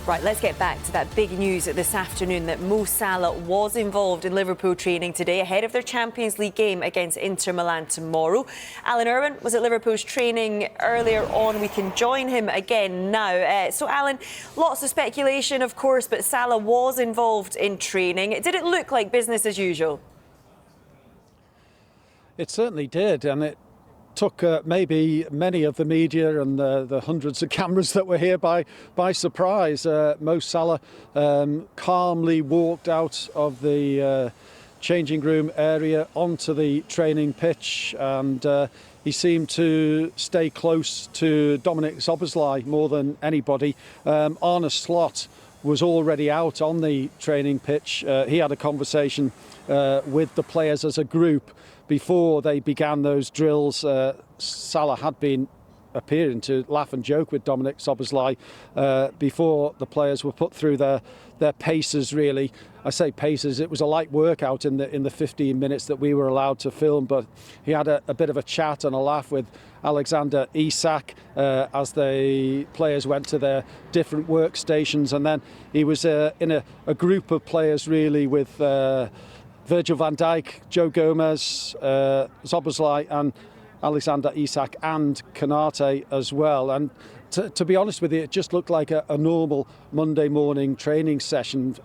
Right, let's get back to that big news this afternoon that Mo Salah was involved in Liverpool training today ahead of their Champions League game against Inter Milan tomorrow. Alan Irwin was at Liverpool's training earlier on. We can join him again now. So, Alan, lots of speculation, of course, but Salah was involved in training. Did it look like business as usual? It certainly did, and it took maybe many of the media and the hundreds of cameras that were here by surprise. Mo Salah calmly walked out of the changing room area onto the training pitch, and he seemed to stay close to Dominic Szoboszlai more than anybody. Arne Slot was already out on the training pitch. He had a conversation with the players as a group before they began those drills. Salah had been appearing to laugh and joke with Dominic Szoboszlai before the players were put through their paces, really. I say paces, it was a light workout in the 15 minutes that we were allowed to film, but he had a bit of a chat and a laugh with Alexander Isak as the players went to their different workstations, and then he was in a group of players really with Virgil van Dijk, Joe Gomez, Szoboszlai and Alexander Isak and Konate as well. And to be honest with you, it just looked like a normal Monday morning training session.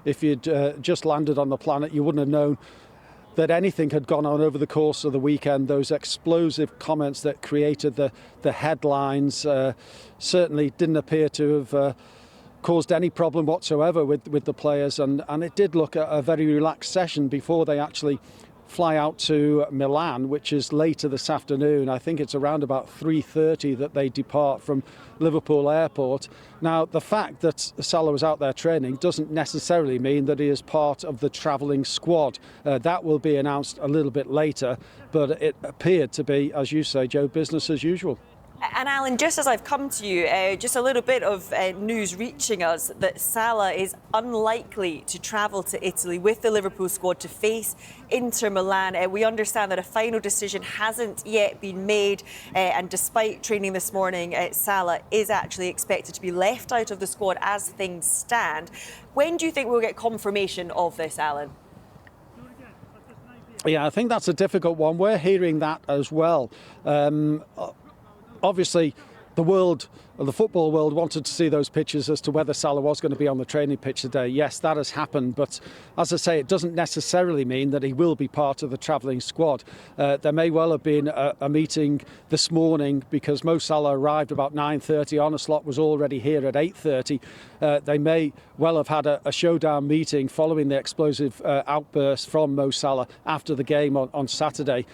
If you'd just landed on the planet, you wouldn't have known that anything had gone on over the course of the weekend. Those explosive comments that created the headlines certainly didn't appear to have caused any problem whatsoever with the players, and it did look a very relaxed session before they actually fly out to Milan, which is later this afternoon. I think it's around about 3:30 that they depart from Liverpool Airport. Now, the fact that Salah was out there training doesn't necessarily mean that he is part of the travelling squad. That will be announced a little bit later, but it appeared to be, as you say, Joe, business as usual. And Alan, just as I've come to you, just a little bit of news reaching us that Salah is unlikely to travel to Italy with the Liverpool squad to face Inter Milan. We understand that a final decision hasn't yet been made, and despite training this morning, Salah is actually expected to be left out of the squad as things stand. When do you think we'll get confirmation of this, Alan? Yeah, I think that's a difficult one. We're hearing that as well. Obviously, the football world wanted to see those pictures as to whether Salah was going to be on the training pitch today. Yes, that has happened, but as I say, it doesn't necessarily mean that he will be part of the travelling squad. There may well have been a meeting this morning because Mo Salah arrived about 9:30. Arne Slot was already here at 8:30. They may well have had a showdown meeting following the explosive outburst from Mo Salah after the game on Saturday.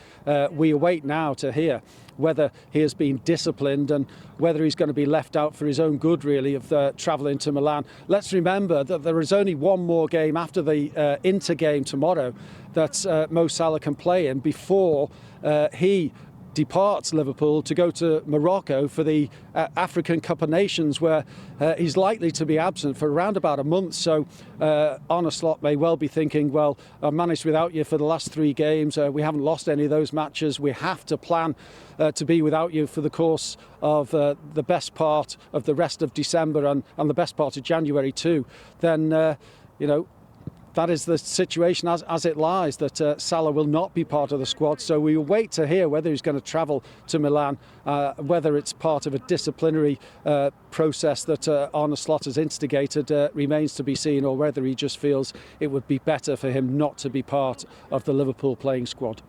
We await now to hear whether he has been disciplined and whether he's going to be left out for his own good, really, of travelling to Milan. Let's remember that there is only one more game after the Inter game tomorrow that Mo Salah can play in before he departs Liverpool to go to Morocco for the African Cup of Nations, where he's likely to be absent for around about a month. So Arne Slot may well be thinking, well, I've managed without you for the last 3 games. We haven't lost any of those matches. We have to plan to be without you for the course of the best part of the rest of December and the best part of January too. Then, that is the situation as it lies, that Salah will not be part of the squad. So we will wait to hear whether he's going to travel to Milan, whether it's part of a disciplinary process that Arne Slot has instigated remains to be seen, or whether he just feels it would be better for him not to be part of the Liverpool playing squad.